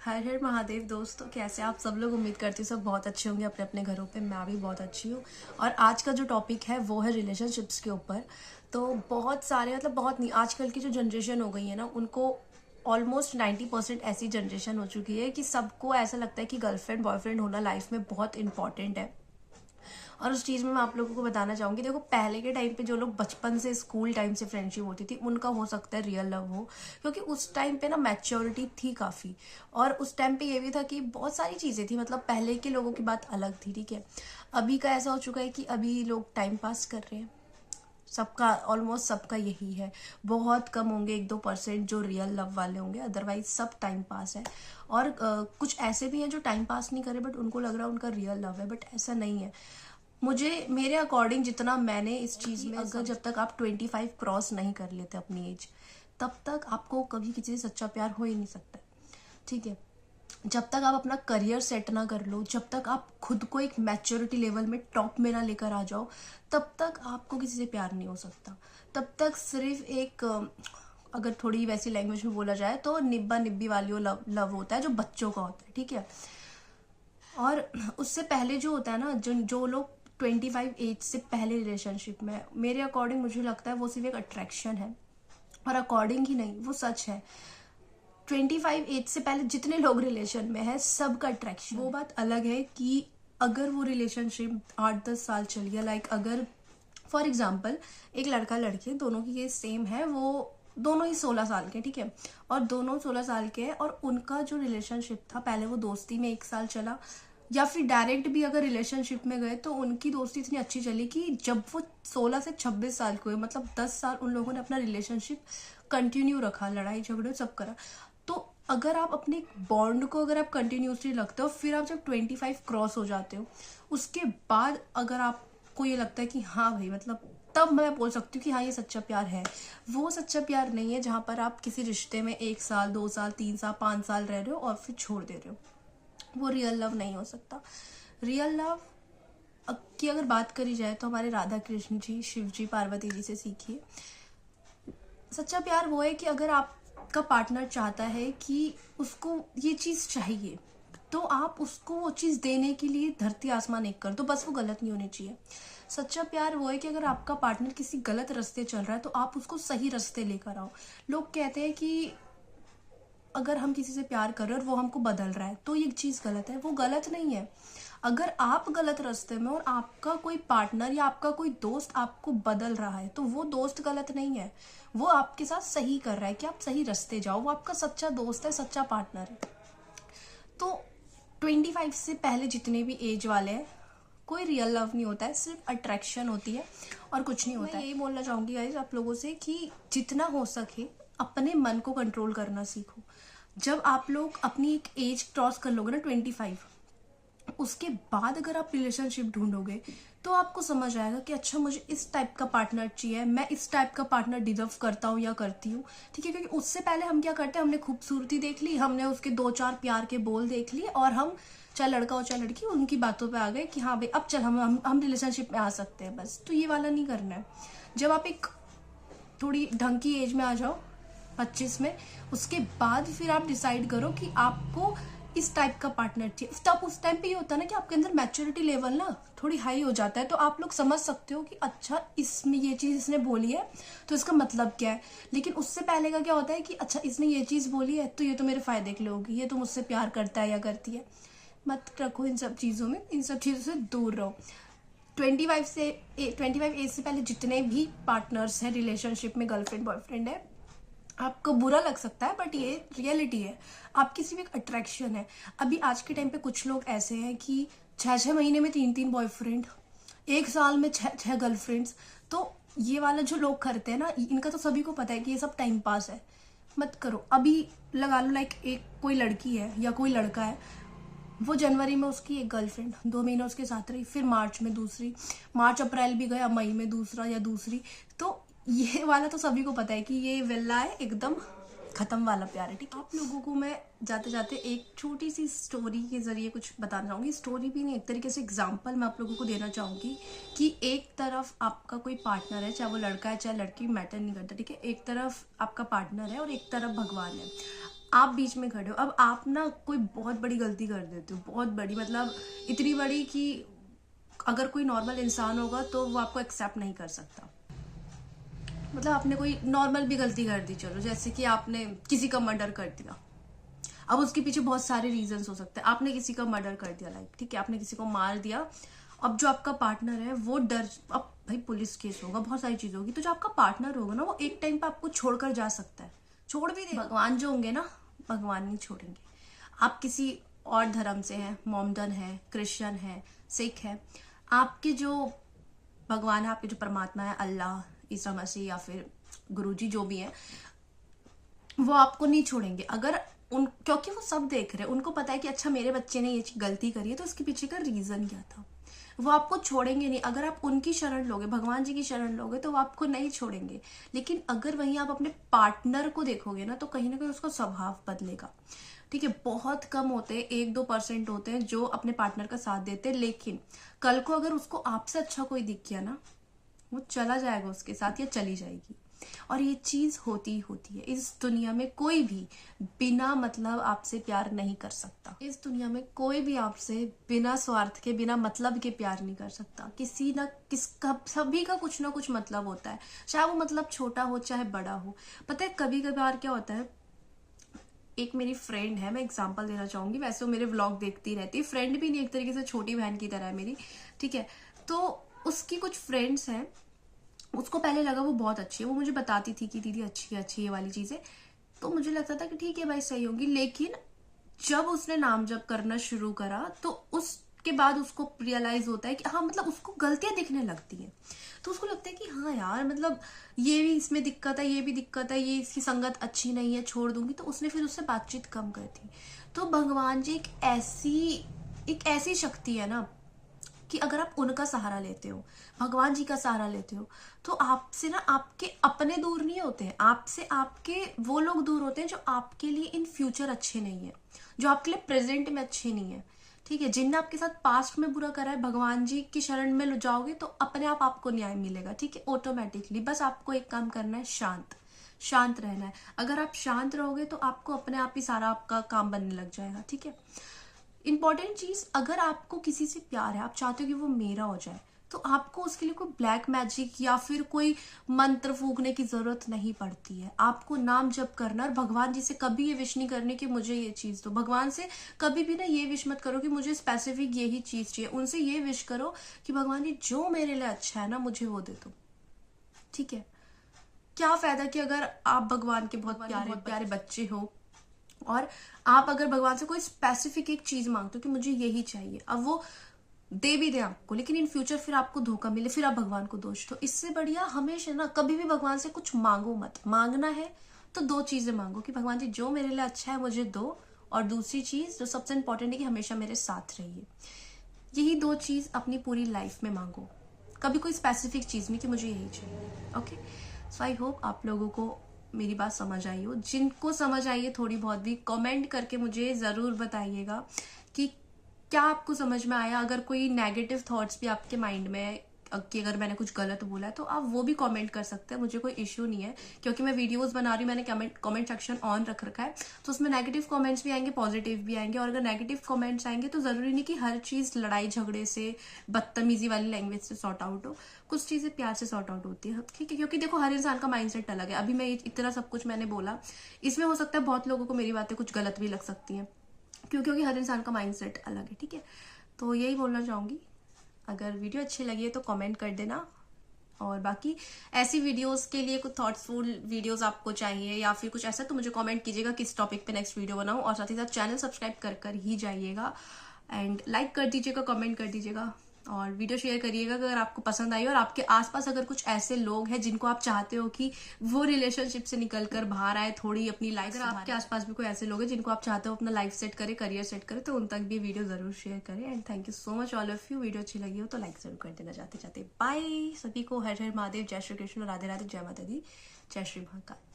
हर हर महादेव दोस्तों, कैसे आप सब लोग। उम्मीद करती हूँ सब बहुत अच्छे होंगे अपने अपने घरों पे। मैं भी बहुत अच्छी हूँ। और आज का जो टॉपिक है वो है रिलेशनशिप्स के ऊपर। तो बहुत सारे बहुत नहीं, आजकल की जो जनरेशन हो गई है ना, उनको ऑलमोस्ट 90% ऐसी जनरेशन हो चुकी है कि सबको ऐसा लगता है कि गर्लफ्रेंड बॉयफ्रेंड होना लाइफ में बहुत इंपॉर्टेंट है। और उस चीज़ में मैं आप लोगों को बताना चाहूँगी, देखो पहले के टाइम पे जो लोग बचपन से स्कूल टाइम से फ्रेंडशिप होती थी उनका हो सकता है रियल लव हो, क्योंकि उस टाइम पे ना मैच्योरिटी थी काफ़ी। और उस टाइम पे ये भी था कि बहुत सारी चीज़ें थी, पहले के लोगों की बात अलग थी, ठीक है। अभी का ऐसा हो चुका है कि अभी लोग टाइम पास कर रहे हैं, सबका ऑलमोस्ट सबका यही है। बहुत कम होंगे 1-2% जो रियल लव वाले होंगे, अदरवाइज सब टाइम पास है। और कुछ ऐसे भी हैं जो टाइम पास नहीं करे बट उनको लग रहा है उनका रियल लव है, बट ऐसा नहीं है। मुझे मेरे अकॉर्डिंग जितना मैंने इस चीज़ में, अगर जब तक आप 25 क्रॉस नहीं कर लेते अपनी एज, तब तक आपको कभी किसी से सच्चा प्यार हो ही नहीं सकता, ठीक है। जब तक आप अपना करियर सेट ना कर लो, जब तक आप खुद को एक मैच्योरिटी लेवल में टॉप में ना लेकर आ जाओ, तब तक आपको किसी से प्यार नहीं हो सकता। तब तक सिर्फ एक अगर थोड़ी वैसी लैंग्वेज में बोला जाए तो निब्बा निब्बी वाली लव होता है जो बच्चों का होता है, ठीक है। और उससे पहले जो होता है ना, जो लोग 25 एज से पहले रिलेशनशिप में, मेरे अकॉर्डिंग मुझे लगता है वो सिर्फ एक अट्रैक्शन है। और अकॉर्डिंग ही नहीं, वो सच है। 25 एज से पहले जितने लोग रिलेशन में है सबका अट्रैक्शन। वो बात अलग है कि अगर वो रिलेशनशिप 8-10 साल चल गया, लाइक अगर फॉर एग्जाम्पल एक लड़का लड़की दोनों की केस सेम है, वो दोनों ही 16 साल के, ठीक है, और दोनों 16 साल के हैं, और उनका जो रिलेशनशिप था पहले वो दोस्ती में 1 साल चला, या फिर डायरेक्ट भी अगर रिलेशनशिप में गए तो उनकी दोस्ती इतनी अच्छी चली कि जब वो 16 से 26 साल के हुए, 10 साल उन लोगों ने अपना रिलेशनशिप कंटिन्यू रखा, लड़ाई झगड़े सब करा। तो अगर आप अपने बॉन्ड को अगर आप कंटिन्यूसली रखते हो, फिर आप जब 25 क्रॉस हो जाते हो, उसके बाद अगर आपको ये लगता है कि हाँ भाई, तब मैं बोल सकती हूँ कि हाँ ये सच्चा प्यार है। वो सच्चा प्यार नहीं है जहाँ पर आप किसी रिश्ते में 1 साल 2 साल 3 साल 5 साल रह रहे हो और फिर छोड़ दे रहे हो। वो रियल लव नहीं हो सकता। रियल लव की अगर बात करी जाए तो हमारे राधा कृष्ण जी, शिव जी, पार्वती जी से सीखिए। सच्चा प्यार वो है कि अगर आपका पार्टनर चाहता है कि उसको ये चीज़ चाहिए, तो आप उसको वो चीज़ देने के लिए धरती आसमान एक कर दो, बस वो गलत नहीं होनी चाहिए। सच्चा प्यार वो है कि अगर आपका पार्टनर किसी गलत रास्ते चल रहा है तो आप उसको सही रास्ते लेकर आओ। लोग कहते हैं कि अगर हम किसी से प्यार कर रहे हैं और वो हमको बदल रहा है तो ये चीज़ गलत है। वो गलत नहीं है। अगर आप गलत रास्ते में और आपका कोई पार्टनर या आपका कोई दोस्त आपको बदल रहा है तो वो दोस्त गलत नहीं है, वो आपके साथ सही कर रहा है कि आप सही रास्ते जाओ। वो आपका सच्चा दोस्त है, सच्चा पार्टनर है। तो 25 से पहले जितने भी एज वाले हैं, कोई रियल लव नहीं होता है, सिर्फ अट्रैक्शन होती है और कुछ नहीं होता है। यही बोलना चाहूँगी गाइस आप लोगों से कि जितना हो सके अपने मन को कंट्रोल करना सीखो। जब आप लोग अपनी एक एज क्रॉस कर लोगे ना 25, उसके बाद अगर आप रिलेशनशिप ढूंढोगे तो आपको समझ आएगा कि अच्छा मुझे इस टाइप का पार्टनर चाहिए, मैं इस टाइप का पार्टनर डिजर्व करता हूँ या करती हूँ, ठीक है। क्योंकि उससे पहले हम क्या करते हैं, हमने खूबसूरती देख ली, हमने उसके 2-4 प्यार के बोल देख लिए और हम चाहे लड़का हो चाहे लड़की, उनकी बातों पे आ गए कि हाँ भाई अब चल हम रिलेशनशिप में आ सकते हैं। बस तो ये वाला नहीं करना है। जब आप एक थोड़ी ढंग की एज में आ जाओ 25 में, उसके बाद फिर आप डिसाइड करो कि आपको इस टाइप का पार्टनर चाहिए। तब उस टाइम पे ये होता है ना कि आपके अंदर मैच्योरिटी लेवल ना थोड़ी हाई हो जाता है, तो आप लोग समझ सकते हो कि अच्छा इसमें ये चीज़ इसने बोली है तो इसका मतलब क्या है। लेकिन उससे पहले का क्या होता है कि अच्छा इसने ये चीज़ बोली है तो ये तो मेरे फायदे के लिए होगी, ये तो मुझसे प्यार करता है या करती है। मत रखो इन सब चीज़ों में, इन सब चीज़ों से दूर रहो। 25 एज से पहले जितने भी पार्टनर्स हैं रिलेशनशिप में, गर्लफ्रेंड बॉयफ्रेंड है, आपको बुरा लग सकता है बट ये रियलिटी है। आपकी सिर्फ एक अट्रैक्शन है। अभी आज के टाइम पे कुछ लोग ऐसे हैं कि 6-6 महीने में 3-3 बॉयफ्रेंड, 1 साल में 6-6 गर्लफ्रेंड्स। तो ये वाला जो लोग करते हैं ना, इनका तो सभी को पता है कि ये सब टाइम पास है। मत करो। अभी लगा लो लाइक एक कोई लड़की है या कोई लड़का है, वो जनवरी में उसकी एक गर्लफ्रेंड 2 महीने उसके साथ रही, फिर मार्च में दूसरी, मार्च अप्रैल भी गया, मई में दूसरा या दूसरी। तो ये वाला तो सभी को पता है कि ये वेला है, एकदम खत्म वाला प्यार है, ठीक है। आप लोगों को मैं जाते जाते एक छोटी सी स्टोरी के जरिए कुछ बताना चाहूँगी। स्टोरी भी नहीं, एक तरीके से एग्जाम्पल मैं आप लोगों को देना चाहूँगी कि एक तरफ आपका कोई पार्टनर है, चाहे वो लड़का है चाहे लड़की, मैटर नहीं करता, ठीक है। एक तरफ आपका पार्टनर है और एक तरफ भगवान है। आप बीच में खड़े हो, अब आप ना कोई बहुत बड़ी गलती कर देते हो, बहुत बड़ी, मतलब इतनी बड़ी कि अगर कोई नॉर्मल इंसान होगा तो वो आपको एक्सेप्ट नहीं कर सकता। मतलब आपने कोई नॉर्मल भी गलती कर दी, चलो जैसे कि आपने किसी का मर्डर कर दिया, अब उसके पीछे बहुत सारे रीजंस हो सकते हैं। आपने किसी का मर्डर कर दिया, लाइक ठीक है, आपने किसी को मार दिया। अब जो आपका पार्टनर है वो डर, अब भाई पुलिस केस होगा, बहुत सारी चीज होगी, तो जो आपका पार्टनर होगा ना वो एक टाइम पे आपको छोड़कर जा सकता है, छोड़ भी दे। भगवान जो होंगे ना, भगवान नहीं छोड़ेंगे। आप किसी और धर्म से हैं, मोमडन है, क्रिश्चियन है, सिख है, आपके जो भगवान है, आपके जो परमात्मा है, अल्लाह, ईसा मसीह या फिर गुरुजी जो भी है, वो आपको नहीं छोड़ेंगे। अगर उन, क्योंकि वो सब देख रहे हैं, उनको पता है कि अच्छा मेरे बच्चे ने ये गलती करी है तो इसके पीछे का रीजन क्या था। वो आपको छोड़ेंगे नहीं। अगर आप उनकी शरण लोगे, भगवान जी की शरण लोगे, तो वो आपको नहीं छोड़ेंगे। लेकिन अगर वहीं आप अपने पार्टनर को देखोगे ना, तो कहीं ना कहीं उसका स्वभाव बदलेगा। ठीक है, बहुत कम होते हैं, 1-2% होते हैं जो अपने पार्टनर का साथ देते हैं, लेकिन कल को अगर उसको आपसे अच्छा कोई दिख गया ना, वो चला जाएगा उसके साथ या चली जाएगी। और ये चीज होती ही होती है। इस दुनिया में कोई भी बिना मतलब आपसे प्यार नहीं कर सकता। इस दुनिया में कोई भी आपसे बिना स्वार्थ के, बिना मतलब के प्यार नहीं कर सकता। किसी ना किसका, सभी का कुछ ना कुछ मतलब होता है, चाहे वो मतलब छोटा हो चाहे बड़ा हो। पता है कभी कभार क्या होता है, एक मेरी फ्रेंड है, मैं एग्जांपल देना चाहूंगी, वैसे वो मेरे व्लॉग देखती रहती है, फ्रेंड भी नहीं, एक तरीके से छोटी बहन की तरह है मेरी, ठीक है। तो उसकी कुछ फ्रेंड्स हैं, उसको पहले लगा वो बहुत अच्छी है, वो मुझे बताती थी कि दीदी अच्छी है, अच्छी है वाली चीजें, तो मुझे लगता था कि ठीक है भाई सही होगी। लेकिन जब उसने नाम जप करना शुरू करा तो उसके बाद उसको रियलाइज होता है कि हाँ, मतलब उसको गलतियां दिखने लगती हैं। तो उसको लगता है कि हाँ यार, मतलब ये भी इसमें दिक्कत है, ये भी दिक्कत है, ये इसकी संगत अच्छी नहीं है, छोड़ दूंगी। तो उसने फिर उससे बातचीत कम कर दी। तो भगवान जी एक ऐसी शक्ति है ना कि अगर आप उनका सहारा लेते हो, भगवान जी का सहारा लेते हो, तो आपसे ना आपके अपने दूर नहीं होते हैं, आपसे आपके वो लोग दूर होते हैं जो आपके लिए इन फ्यूचर अच्छे नहीं है, जो आपके लिए प्रेजेंट में अच्छे नहीं है। ठीक है, जिनने आपके साथ पास्ट में बुरा करा है, भगवान जी की शरण में जाओगे तो अपने आप आपको न्याय मिलेगा। ठीक है, ऑटोमेटिकली। बस आपको एक काम करना है, शांत रहना है। अगर आप शांत रहोगे तो आपको अपने आप ही सारा आपका काम बनने लग जाएगा। ठीक है, इंपॉर्टेंट चीज, अगर आपको किसी से प्यार है, आप चाहते हो कि वो मेरा हो जाए, तो आपको उसके लिए कोई ब्लैक मैजिक या फिर कोई मंत्र फूकने की जरूरत नहीं पड़ती है। आपको नाम जप करना, और भगवान जी से कभी ये विश नहीं करनी कि मुझे ये चीज दो। भगवान से कभी भी ना ये विश मत करो कि मुझे स्पेसिफिक यही चीज चाहिए। उनसे ये विश करो कि भगवान जी जो मेरे लिए अच्छा है ना, मुझे वो दे दो। ठीक है, क्या फायदा कि अगर आप भगवान के बहुत प्यारे बच्चे हो और आप अगर भगवान से कोई स्पेसिफिक एक चीज मांगते हो कि मुझे यही चाहिए, अब वो दे भी दे आपको, लेकिन इन फ्यूचर फिर आपको धोखा मिले, फिर आप भगवान को दोष दो। इससे बढ़िया हमेशा ना कभी भी भगवान से कुछ मांगो मत। मांगना है तो 2 चीजें मांगो कि भगवान जी जो मेरे लिए अच्छा है मुझे दो, और दूसरी चीज जो सबसे इंपॉर्टेंट है कि हमेशा मेरे साथ रहिए। यही 2 चीज अपनी पूरी लाइफ में मांगो, कभी कोई स्पेसिफिक चीज नहीं कि मुझे यही चाहिए। ओके, सो आई होप आप लोगों को मेरी बात समझ आई हो। जिनको समझ आई है थोड़ी बहुत भी, कमेंट करके मुझे जरूर बताइएगा कि क्या आपको समझ में आया। अगर कोई नेगेटिव थॉट्स भी आपके माइंड में है कि अगर मैंने कुछ गलत बोला है, तो आप वो भी कमेंट कर सकते हैं, मुझे कोई इश्यू नहीं है। क्योंकि मैं वीडियोस बना रही हूँ, मैंने कमेंट सेक्शन ऑन रख रखा है, तो उसमें नेगेटिव कमेंट्स भी आएंगे, पॉजिटिव भी आएंगे। और अगर नेगेटिव कमेंट्स आएंगे तो जरूरी नहीं कि हर चीज लड़ाई झगड़े से, बदतमीजी वाली लैंग्वेज से सॉर्ट आउट हो। कुछ चीजें प्यार से सॉर्ट आउट होती है। ठीक है, क्योंकि देखो हर इंसान का माइंडसेट अलग है। अभी मैं इतना सब कुछ मैंने बोला, इसमें हो सकता है बहुत लोगों को मेरी बातें कुछ गलत भी लग सकती हैं, क्योंकि हर इंसान का माइंडसेट अलग है। ठीक है, तो यही बोलना चाहूंगी। अगर वीडियो अच्छी लगी है तो कमेंट कर देना, और बाकी ऐसी वीडियोस के लिए कुछ थॉट्सफुल वीडियोस आपको चाहिए या फिर कुछ ऐसा, तो मुझे कमेंट कीजिएगा किस टॉपिक पे नेक्स्ट वीडियो बनाऊं। और साथ ही साथ चैनल सब्सक्राइब कर ही जाइएगा, एंड लाइक कर दीजिएगा, कमेंट कर दीजिएगा, और वीडियो शेयर करिएगा अगर आपको पसंद आई। और आपके आसपास अगर कुछ ऐसे लोग हैं जिनको आप चाहते हो कि वो रिलेशनशिप से निकल कर बाहर आए, थोड़ी अपनी लाइफ, अगर आपके आसपास भी कोई ऐसे लोग हैं जिनको आप चाहते हो अपना लाइफ सेट करे, करियर सेट करे, तो उन तक भी वीडियो जरूर शेयर करें। And thank you so much all of you. Video अच्छी लगी हो तो लाइक जरूर कर देना। जाते जाते बाय सभी को, हर हर महादेव, जय श्री कृष्ण, राधे राधे, जय माता दी, जय श्री महाकाल।